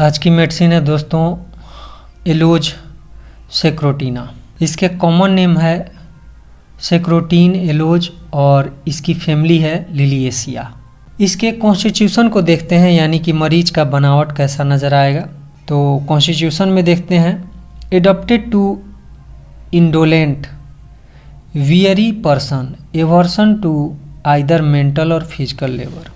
आज की मेडिसिन है दोस्तों एलोज सेक्रोटीना। इसके कॉमन नेम है सेक्रोटीन एलोज और इसकी फैमिली है लिलिएसिया। इसके कॉन्स्टिट्यूशन को देखते हैं, यानी कि मरीज का बनावट कैसा नज़र आएगा। तो कॉन्स्टिट्यूशन में देखते हैं adopted to indolent weary person aversion to either mental और फिजिकल लेबर।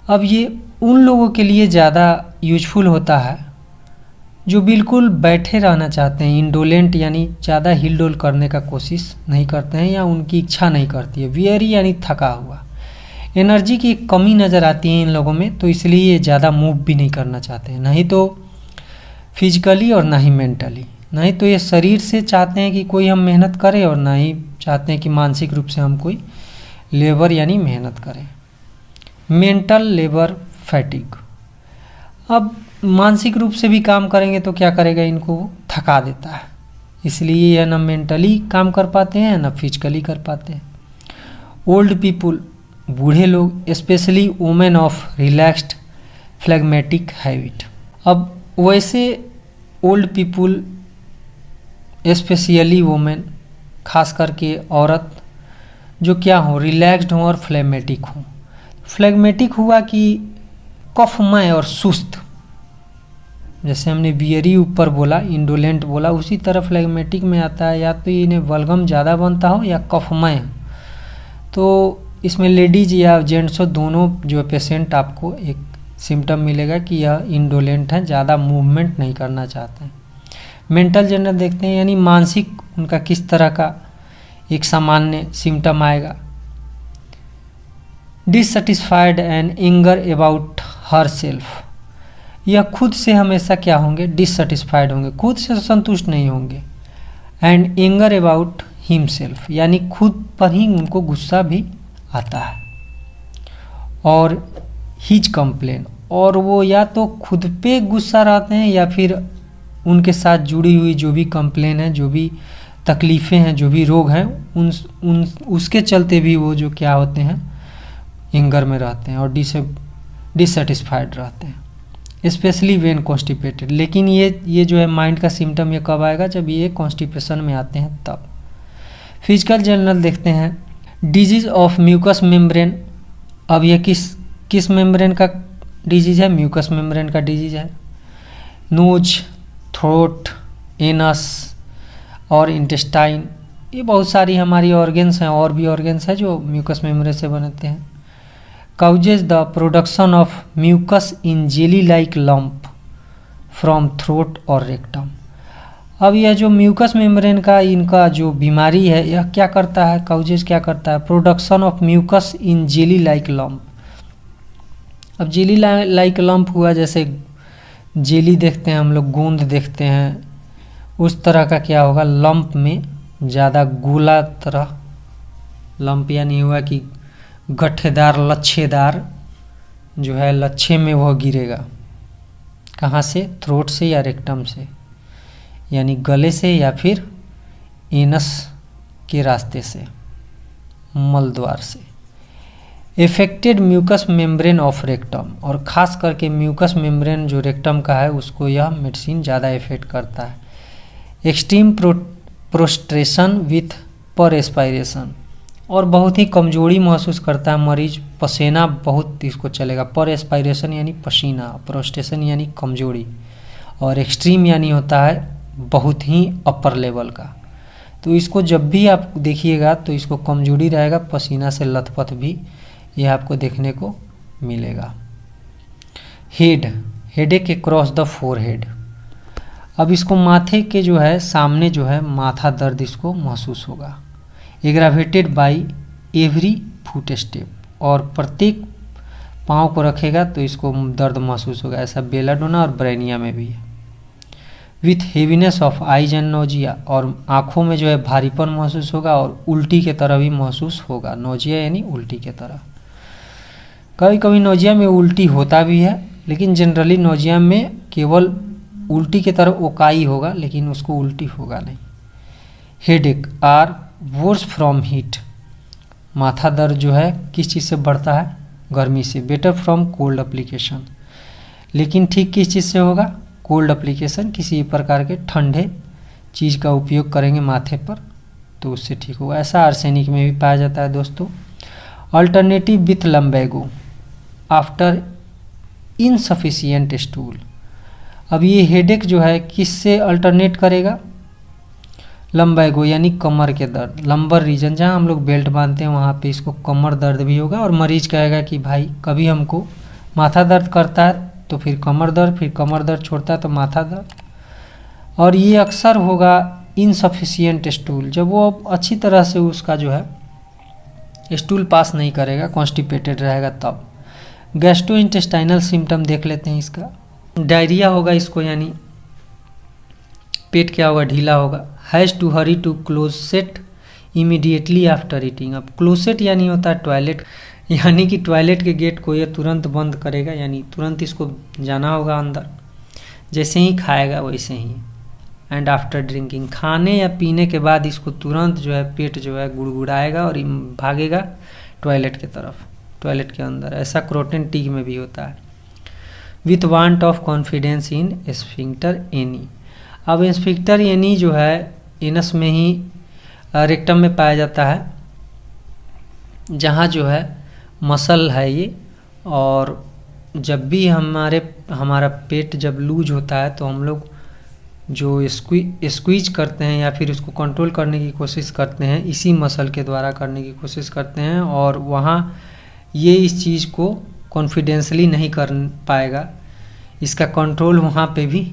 अब ये उन लोगों के लिए ज़्यादा यूजफुल होता है जो बिल्कुल बैठे रहना चाहते हैं, इंडोलेंट यानी ज़्यादा हिल डोल करने का कोशिश नहीं करते हैं या उनकी इच्छा नहीं करती है। वियरी यानी थका हुआ, एनर्जी की कमी नज़र आती है इन लोगों में, तो इसलिए ये ज़्यादा मूव भी नहीं करना चाहते हैं, नहीं तो फिजिकली और ना ही मेंटली। नहीं तो ये शरीर से चाहते हैं कि कोई हम मेहनत करें और ना ही चाहते हैं कि मानसिक रूप से हम कोई लेबर यानी मेहनत करें। Mental labour fatigue. अब मानसिक रूप से भी काम करेंगे तो क्या करेगा, इनको थका देता है, इसलिए यह ना मेंटली काम कर पाते हैं ना फिजिकली कर पाते हैं। ओल्ड पीपुल, बूढ़े लोग, specially women of relaxed phlegmatic habit. अब वैसे ओल्ड पीपुल स्पेशली वुमेन, खास करके औरत जो क्या हो, रिलैक्स्ड हो और फ्लेगमेटिक हो। फ्लेगमेटिक हुआ कि कफमय और सुस्त, जैसे हमने बियरी ऊपर बोला, इंडोलेंट बोला, उसी तरह फ्लेगमेटिक में आता है या तो इन्हें बलगम ज़्यादा बनता हो या कफमय। तो इसमें लेडीज या जेंट्स दोनों जो पेशेंट आपको एक सिम्टम मिलेगा कि यह इंडोलेंट है, ज़्यादा मूवमेंट नहीं करना चाहते हैं। मेंटल जनरल देखते हैं, यानी मानसिक उनका किस तरह का एक सामान्य सिम्टम आएगा। Dissatisfied and anger about her self, यह खुद से हमेशा क्या होंगे, डिससेटिस्फाइड होंगे, खुद से संतुष्ट नहीं होंगे। एंड एंगर अबाउट हिमसेल्फ, यानी खुद पर ही उनको गुस्सा भी आता है। और हिज कंप्लेन, और वो या तो खुद पे गुस्सा रहते हैं या फिर उनके साथ जुड़ी हुई जो भी कंप्लेन है, जो भी तकलीफ़ें हैं, जो भी रोग हैं, उसके चलते भी वो जो क्या होते हैं, एंगर में रहते हैं और डिससेटिस्फाइड रहते हैं, स्पेशली व्हेन कॉन्स्टिपेटेड। लेकिन ये जो है माइंड का सिम्टम ये कब आएगा, जब ये कॉन्स्टिपेशन में आते हैं तब। फिजिकल जनरल देखते हैं डिजीज ऑफ म्यूकस मेम्ब्रेन। अब ये किस मेम्ब्रेन का डिजीज है, म्यूकस मेम्ब्रेन का डिजीज है। नोज, थ्रोट, एनस और इंटेस्टाइन, ये बहुत सारी हमारी ऑर्गेन्स हैं, और भी ऑर्गेन्स हैं जो म्यूकस मेम्ब्रेन से बनते हैं। causes the production of mucus in jelly like lump from throat और rectum। अब यह जो म्यूकस मेम्ब्रेन का इनका जो बीमारी है, यह क्या करता है, काउजेज क्या करता है, production of mucus in jelly like lump. अब जेली लाइक लम्प हुआ, जैसे जेली देखते हैं हम लोग, गोंद देखते हैं, उस तरह का क्या होगा, लम्प में ज़्यादा गोला तरह लम्प, यानी हुआ कि गठेदार लच्छेदार जो है, लच्छे में वह गिरेगा। कहाँ से, थ्रोट से या रेक्टम से, यानी गले से या फिर एनस के रास्ते से, मल द्वार से। Affected mucus membrane of rectum, और ख़ास करके म्यूकस मेम्ब्रेन जो रेक्टम का है उसको यह मेडिसिन ज़्यादा इफेक्ट करता है। एक्सट्रीम प्रोस्ट्रेशन विथ पर एस्पायरेशन, और बहुत ही कमजोरी महसूस करता है मरीज, पसीना बहुत इसको चलेगा। पर एस्पायरेशन यानी पसीना, प्रोस्ट्रेशन यानी कमजोरी, और एक्सट्रीम यानी होता है बहुत ही अपर लेवल का। तो इसको जब भी आप देखिएगा तो इसको कमजोरी रहेगा, पसीना से लथपथ भी यह आपको देखने को मिलेगा। Headache across the forehead. अब इसको माथे के जो है सामने जो है माथा दर्द इसको महसूस होगा। Aggravated by every foot step, और प्रत्येक पाँव को रखेगा तो इसको दर्द महसूस होगा। ऐसा बेलाडोना और ब्रेनिया में भी है। With heaviness of eyes and nausea, और आँखों में जो है भारीपन महसूस होगा और उल्टी के तरह भी महसूस होगा। नोजिया यानी उल्टी के तरह। कभी कभी नोजिया में उल्टी होता भी है, लेकिन जनरली नोजिया में केवल उल्टी के तरह ओकाई होगा, लेकिन उसको उल्टी होगा नहीं। Headache are worse from heat, माथा दर्द जो है किस चीज़ से बढ़ता है, गर्मी से। बेटर फ्रॉम कोल्ड एप्लीकेशन, लेकिन ठीक किस चीज़ से होगा, कोल्ड एप्लीकेशन, किसी प्रकार के ठंडे चीज़ का उपयोग करेंगे माथे पर तो उससे ठीक होगा। ऐसा आर्सेनिक में भी पाया जाता है दोस्तों। Alternative with lumbago after insufficient stool. अब ये हेडेक जो है किससे अल्टरनेट करेगा, लम्बैगो यानी कमर के दर्द, लंबर रीजन जहाँ हम लोग बेल्ट बांधते हैं वहाँ पे इसको कमर दर्द भी होगा। और मरीज कहेगा कि भाई कभी हमको माथा दर्द करता है तो फिर कमर दर्द, फिर कमर दर्द छोड़ता है तो माथा दर्द। और ये अक्सर होगा इनसफिशियंट स्टूल, जब वो अच्छी तरह से उसका जो है स्टूल पास नहीं करेगा, कॉन्स्टिपेटेड रहेगा तब। गैस्ट्रोइंटेस्टाइनल सिम्टम देख लेते हैं इसका। डायरिया होगा इसको, यानी पेट क्या होगा, ढीला होगा। Has to hurry to closet immediately after eating. अब क्लोसेट यानी होता है टॉयलेट, यानी कि टॉयलेट के गेट को ये तुरंत बंद करेगा, यानी तुरंत इसको जाना होगा अंदर, जैसे ही खाएगा वैसे ही। एंड आफ्टर ड्रिंकिंग, खाने या पीने के बाद इसको तुरंत जो है पेट जो है गुड़गुड़ाएगा और भागेगा टॉयलेट की तरफ, टॉयलेट के अंदर। ऐसा क्रोटन टीग में भी होता है। With want of confidence in sphincter any. अब स्फिंक्टर एनी जो है एनस में ही रेक्टम में पाया जाता है, जहाँ जो है मसल है ये। और जब भी हमारा पेट जब लूज होता है तो हम लोग जो स्क्वीज करते हैं या फिर उसको कंट्रोल करने की कोशिश करते हैं, इसी मसल के द्वारा करने की कोशिश करते हैं। और वहाँ ये इस चीज़ को कॉन्फिडेंसली नहीं कर पाएगा, इसका कंट्रोल वहाँ पे भी,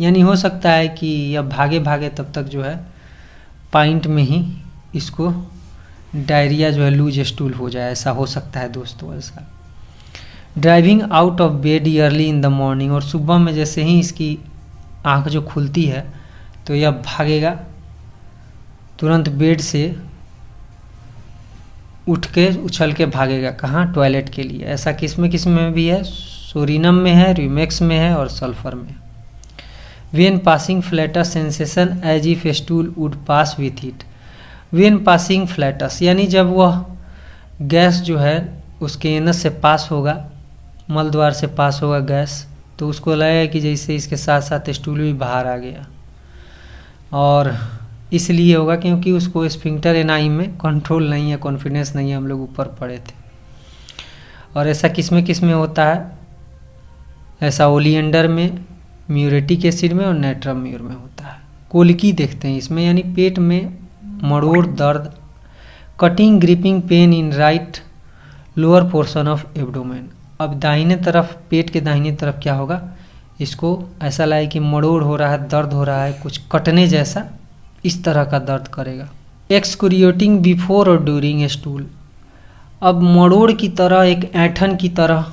यानी हो सकता है कि अब भागे भागे तब तक जो है पॉइंट में ही इसको डायरिया जो है लूज स्टूल हो जाए, ऐसा हो सकता है दोस्तों। ऐसा driving out of bed early in the morning, और सुबह में जैसे ही इसकी आँख जो खुलती है तो यह भागेगा तुरंत बेड से उठ के उछल के भागेगा, कहाँ, टॉयलेट के लिए। ऐसा किस में भी है, सोरिनम में है, रिमेक्स में है और सल्फर में। When passing flatus sensation as if stool would pass with it. When passing flatus यानी जब वह गैस जो है उसके एनस से पास होगा, मल द्वार से पास होगा गैस, तो उसको लगेगा कि जैसे इसके साथ साथ स्टूल भी बाहर आ गया। और इसलिए होगा क्योंकि उसको स्फिंक्टर एनाई में कंट्रोल नहीं है, कॉन्फिडेंस नहीं है, हम लोग ऊपर पड़े थे। और ऐसा किस में होता है, ऐसा ओलिएंडर में, म्यूरेटिक एसिड में और नाइट्रम म्यूर में होता है। कोलिकी देखते हैं इसमें, यानी पेट में मरोड़ दर्द, cutting gripping pain in right lower portion of abdomen. अब दाहिने तरफ, पेट के दाहिने तरफ क्या होगा, इसको ऐसा लगे कि मरोड़ हो रहा है, दर्द हो रहा है, कुछ कटने जैसा, इस तरह का दर्द करेगा। एक्सक्रिएटिंग बिफोर और ड्यूरिंग स्टूल। अब मरोड़ की तरह, एक ऐंठन की तरह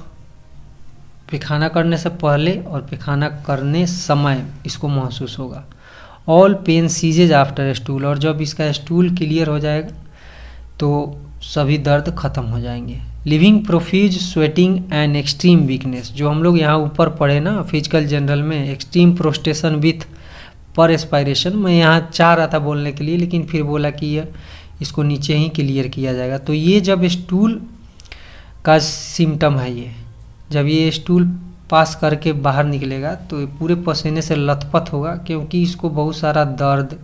पैखाना करने से पहले और पैखाना करने समय इसको महसूस होगा। All pain ceases after stool, और जब इसका स्टूल क्लियर हो जाएगा तो सभी दर्द खत्म हो जाएंगे। Living profuse sweating and extreme weakness, जो हम लोग यहाँ ऊपर पढ़े ना फिजिकल जनरल में, एक्सट्रीम प्रोस्टेशन विथ पर एस्पायरेशन, मैं यहाँ चाह रहा था बोलने के लिए लेकिन फिर बोला कि ये इसको नीचे ही क्लियर किया जाएगा। तो ये जब स्टूल का सिम्टम है, ये जब ये स्टूल पास करके बाहर निकलेगा तो ये पूरे पसीने से लथपथ होगा, क्योंकि इसको बहुत सारा दर्द,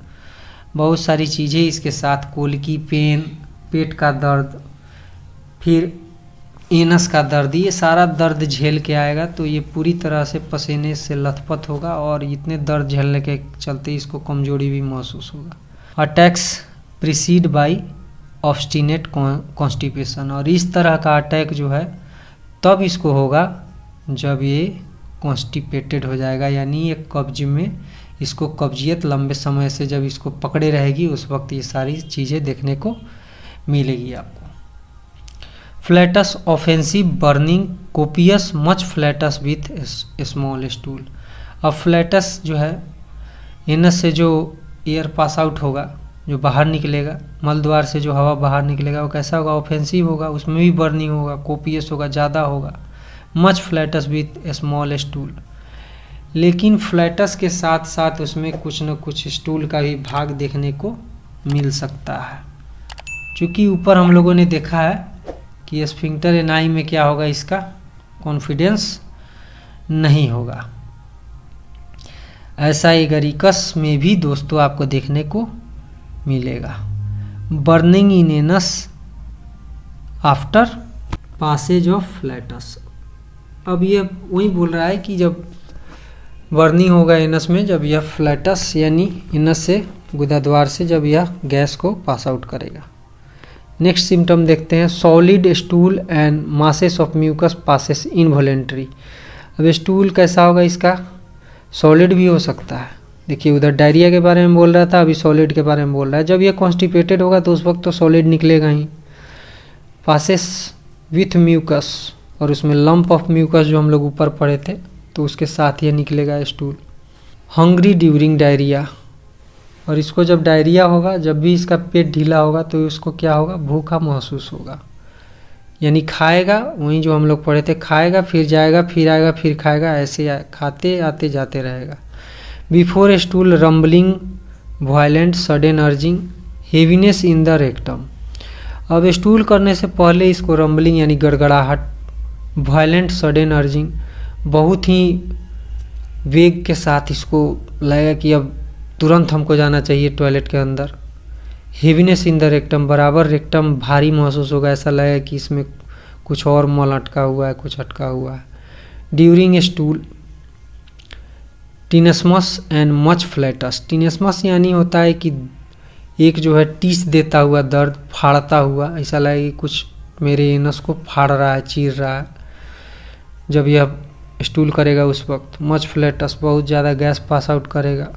बहुत सारी चीज़ें इसके साथ, कोलिकी पेन, पेट का दर्द, फिर एनस का दर्द, ये सारा दर्द झेल के आएगा। तो ये पूरी तरह से पसीने से लथपथ होगा और इतने दर्द झेलने के चलते इसको कमजोरी भी महसूस होगा। Attacks preceded by obstinate constipation, और इस तरह का अटैक जो है तब इसको होगा जब ये कॉन्स्टिपेटेड हो जाएगा, यानी एक कब्ज में, इसको कब्जियत लंबे समय से जब इसको पकड़े रहेगी उस वक्त ये सारी चीज़ें देखने को मिलेगी आपको। Flatus offensive burning copious much flatus with small stool. अब फ्लैटस जो है एनस से जो एयर पास आउट होगा, जो बाहर निकलेगा, मल द्वार से जो हवा बाहर निकलेगा वो कैसा होगा, ऑफेंसिव होगा, उसमें भी बर्निंग होगा, कोपियस होगा, ज़्यादा होगा। Much flatus with small stool, लेकिन फ्लैटस के साथ साथ उसमें कुछ न कुछ स्टूल का भी भाग देखने को मिल सकता है। चूँकि ऊपर हम लोगों ने देखा है कि स्फिंक्टर एनाई में क्या होगा, इसका कॉन्फिडेंस नहीं होगा। ऐसा एगरिकस में भी दोस्तों आपको देखने को मिलेगा। Burning in anus after passage of flatus. अब ये वही बोल रहा है कि जब बर्निंग होगा एनस में, जब यह फ्लैटस यानी एनस से गुदाद्वार से जब यह गैस को पास आउट करेगा। नेक्स्ट सिम्टम देखते हैं, solid stool and masses of mucus passes involuntary. अब स्टूल कैसा होगा इसका, सॉलिड भी हो सकता है। देखिए उधर डायरिया के बारे में बोल रहा था, अभी सॉलिड के बारे में बोल रहा है। जब ये कॉन्स्टिपेटेड होगा तो उस वक्त तो सॉलिड निकलेगा ही। पासेस विथ म्यूकस, और उसमें लंप ऑफ म्यूकस जो हम लोग ऊपर पढ़े थे तो उसके साथ ये निकलेगा स्टूल। हंग्री ड्यूरिंग डायरिया, और इसको जब डायरिया होगा, जब भी इसका पेट ढीला होगा तो इसको क्या होगा, भूखा महसूस होगा। यानी खाएगा, वहीं जो हम लोग पढ़े थे, खाएगा फिर जाएगा फिर आएगा फिर खाएगा, ऐसे खाते आते जाते रहेगा। Before stool rumbling violent sudden urging heaviness in the rectum. अब स्टूल करने से पहले इसको रम्बलिंग यानी गड़गड़ाहट, वायलेंट सडन अर्जिंग, बहुत ही वेग के साथ इसको लगेगा कि अब तुरंत हमको जाना चाहिए टॉयलेट के अंदर। हेवीनेस इन द रेक्टम, बराबर रेक्टम भारी महसूस होगा, ऐसा लगेगा कि इसमें कुछ और मल अटका हुआ है, कुछ अटका हुआ है। During stool tenesmus and much flatus. Tenesmus यानी होता है कि एक जो है टीस देता हुआ दर्द, फाड़ता हुआ, ऐसा लगे कि कुछ मेरे एनस को फाड़ रहा है, चीर रहा है जब यह स्टूल करेगा उस वक्त। मच फ्लैटस, बहुत ज़्यादा गैस पास आउट करेगा।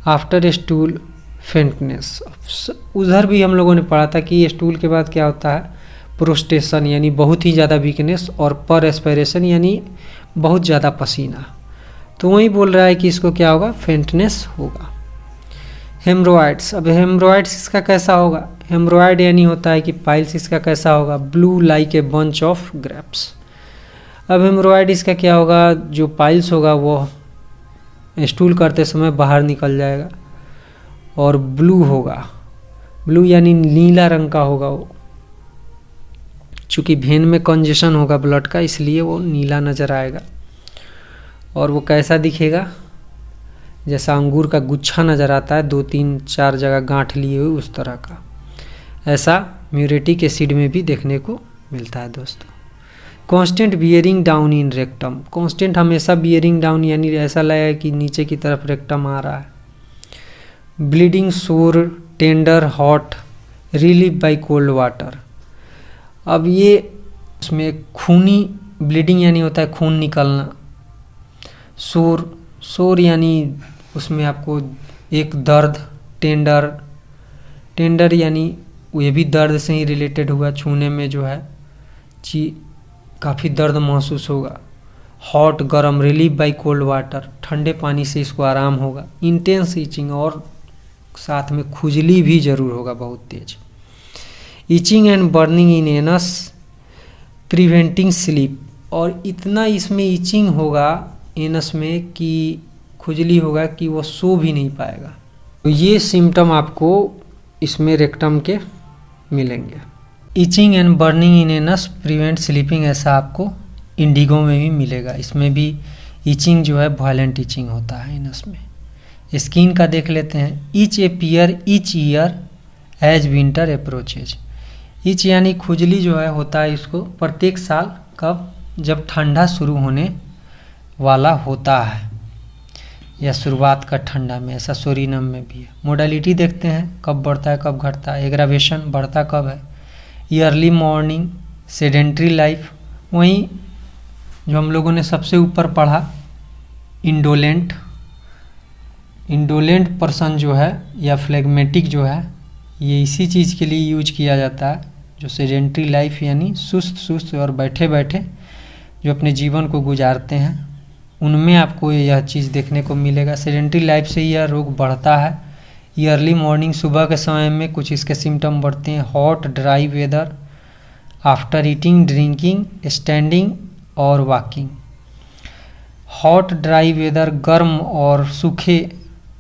आफ्टर स्टूल फेंटनेस, उधर भी हम लोगों ने पढ़ा था कि स्टूल के बाद क्या होता है, प्रोस्टेशन यानी बहुत ही ज़्यादा वीकनेस, और पर एस्पिरेशन यानी बहुत ज़्यादा पसीना। तो वही बोल रहा है कि इसको क्या होगा, फेंटनेस होगा। हेमरोइड्स, अब हेमरोइड्स इसका कैसा होगा, हेमरोइड यानी होता है कि पाइल्स इसका कैसा होगा, blue like a bunch of grapes. अब हेमरोइड इसका क्या होगा, जो पाइल्स होगा वो स्टूल करते समय बाहर निकल जाएगा और ब्लू होगा। ब्लू यानी नीला रंग का होगा वो, चूँकि वेन में कंजेशन होगा ब्लड का, इसलिए वो नीला नज़र आएगा। और वो कैसा दिखेगा, जैसा अंगूर का गुच्छा नज़र आता है, 2-3-4 जगह गांठ लिए हुए, उस तरह का। ऐसा म्यूरेटिक एसिड में भी देखने को मिलता है दोस्तों। Constant bearing down in rectum, constant हमेशा बियरिंग डाउन यानी ऐसा लगेगा कि नीचे की तरफ रेक्टम आ रहा है। ब्लीडिंग सोर tender hot relief by cold water. अब ये उसमें खूनी ब्लीडिंग यानी होता है खून निकलना। सोर यानी उसमें आपको एक दर्द, टेंडर यानी ये भी दर्द से ही रिलेटेड हुआ, छूने में जो है काफ़ी दर्द महसूस होगा। हॉट गर्म, रिलीफ बाय कोल्ड वाटर, ठंडे पानी से इसको आराम होगा। इंटेंस ईचिंग, और साथ में खुजली भी जरूर होगा बहुत तेज। Itching and burning in anus preventing sleep, और इतना इसमें ईचिंग होगा एनस में कि खुजली होगा कि वो सो भी नहीं पाएगा। तो ये सिम्टम आपको इसमें रेक्टम के मिलेंगे। Itching and burning in anus prevent sleeping, ऐसा आपको इंडिगो में भी मिलेगा। इसमें भी ईचिंग जो है वायलेंट ईचिंग होता है एनस में। स्किन का देख लेते हैं। Itch appear each year as winter approaches. Itch यानी खुजली जो है होता है इसको प्रत्येक साल, कब, जब ठंडा शुरू होने वाला होता है या शुरुआत का ठंडा में, ऐसा सोरिनम में भी है। मोडालिटी देखते हैं कब बढ़ता है कब घटता है। एग्रावेशन बढ़ता कब है, ईयरली मॉर्निंग, सेडेंट्री लाइफ। वहीं जो हम लोगों ने सबसे ऊपर पढ़ा इंडोलेंट पर्सन जो है या फ्लेगमेटिक जो है, ये इसी चीज़ के लिए यूज किया जाता है। जो सेडेंट्री लाइफ यानी सुस्त और बैठे बैठे जो अपने जीवन को गुजारते हैं, उनमें आपको यह चीज़ देखने को मिलेगा। सेडेंट्री लाइफ से यह रोग बढ़ता है। ईयरली मॉर्निंग, सुबह के समय में कुछ इसके सिम्टम बढ़ते हैं। Hot dry weather after eating, drinking, standing और वॉकिंग। हॉट ड्राई वेदर गर्म और सूखे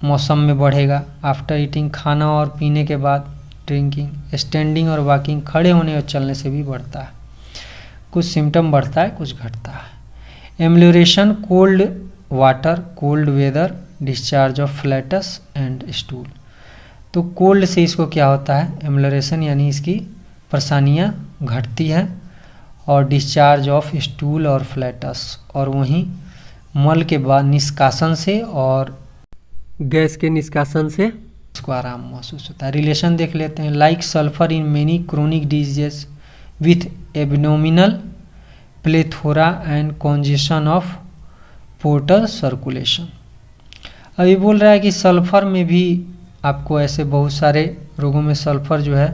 मौसम में बढ़ेगा। आफ्टर ईटिंग, खाना और पीने के बाद। ड्रिंकिंग, स्टैंडिंग और वॉकिंग, खड़े होने और चलने से भी बढ़ता है। कुछ सिम्टम बढ़ता है कुछ घटता है। Amelioration cold water, cold weather, discharge of flatus and stool. तो कोल्ड से इसको क्या होता है, एम्लोरेशन यानी इसकी परेशानियाँ घटती हैं, और डिस्चार्ज ऑफ स्टूल और फ्लैटस, और वहीं मल के बाद निष्कासन से और गैस के निष्कासन से इसको आराम महसूस होता है। रिलेशन देख लेते हैं। Like sulphur in many chronic diseases with abdominal plethora and congestion of portal circulation. अभी बोल रहा है कि सल्फर में भी आपको ऐसे बहुत सारे रोगों में सल्फर जो है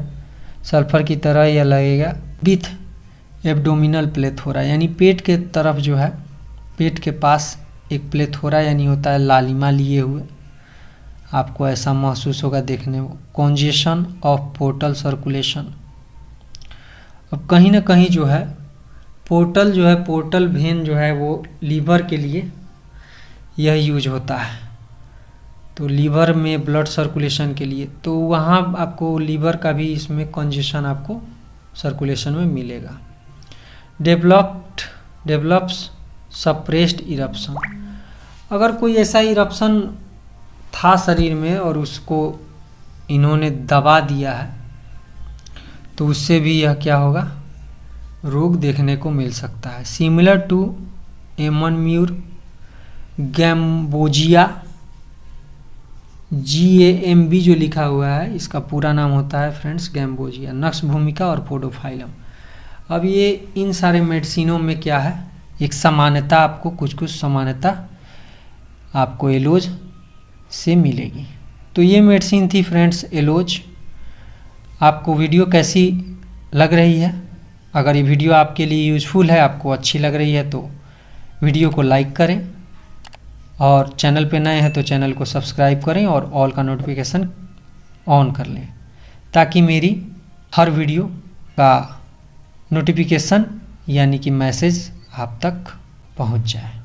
सल्फर की तरह यह लगेगा, विथ एब्डोमिनल प्लेथोरा यानी पेट के तरफ जो है, पेट के पास एक प्लेथोरा यानी होता है लालिमा लिए हुए, आपको ऐसा महसूस होगा देखने में। कॉन्जेशन ऑफ पोर्टल सर्कुलेशन, अब कहीं ना कहीं जो है पोर्टल वेन जो है वो लीवर के लिए यह यूज होता है, तो लीवर में ब्लड सर्कुलेशन के लिए, तो वहाँ आपको लीवर का भी इसमें कॉन्जेशन आपको सर्कुलेशन में मिलेगा। डेवलप्स सप्रेस्ड इरप्शन, अगर कोई ऐसा इरप्शन था शरीर में और उसको इन्होंने दबा दिया है तो उससे भी यह क्या होगा, रोग देखने को मिल सकता है। सिमिलर टू एमन-म्यूर गैम्बोजिया, GAMB जो लिखा हुआ है इसका पूरा नाम होता है फ्रेंड्स गैम्बोजिया, नक्स भूमिका और पोडोफाइलम। अब ये इन सारे मेडिसिनों में क्या है, एक समानता, आपको कुछ समानता आपको एलोज से मिलेगी। तो ये मेडिसिन थी फ्रेंड्स एलोज। आपको वीडियो कैसी लग रही है? अगर ये वीडियो आपके लिए यूज़फुल है, आपको अच्छी लग रही है, तो वीडियो को लाइक करें, और चैनल पे नए हैं तो चैनल को सब्सक्राइब करें और ऑल का नोटिफिकेशन ऑन कर लें, ताकि मेरी हर वीडियो का नोटिफिकेशन यानी कि मैसेज आप तक पहुंच जाए।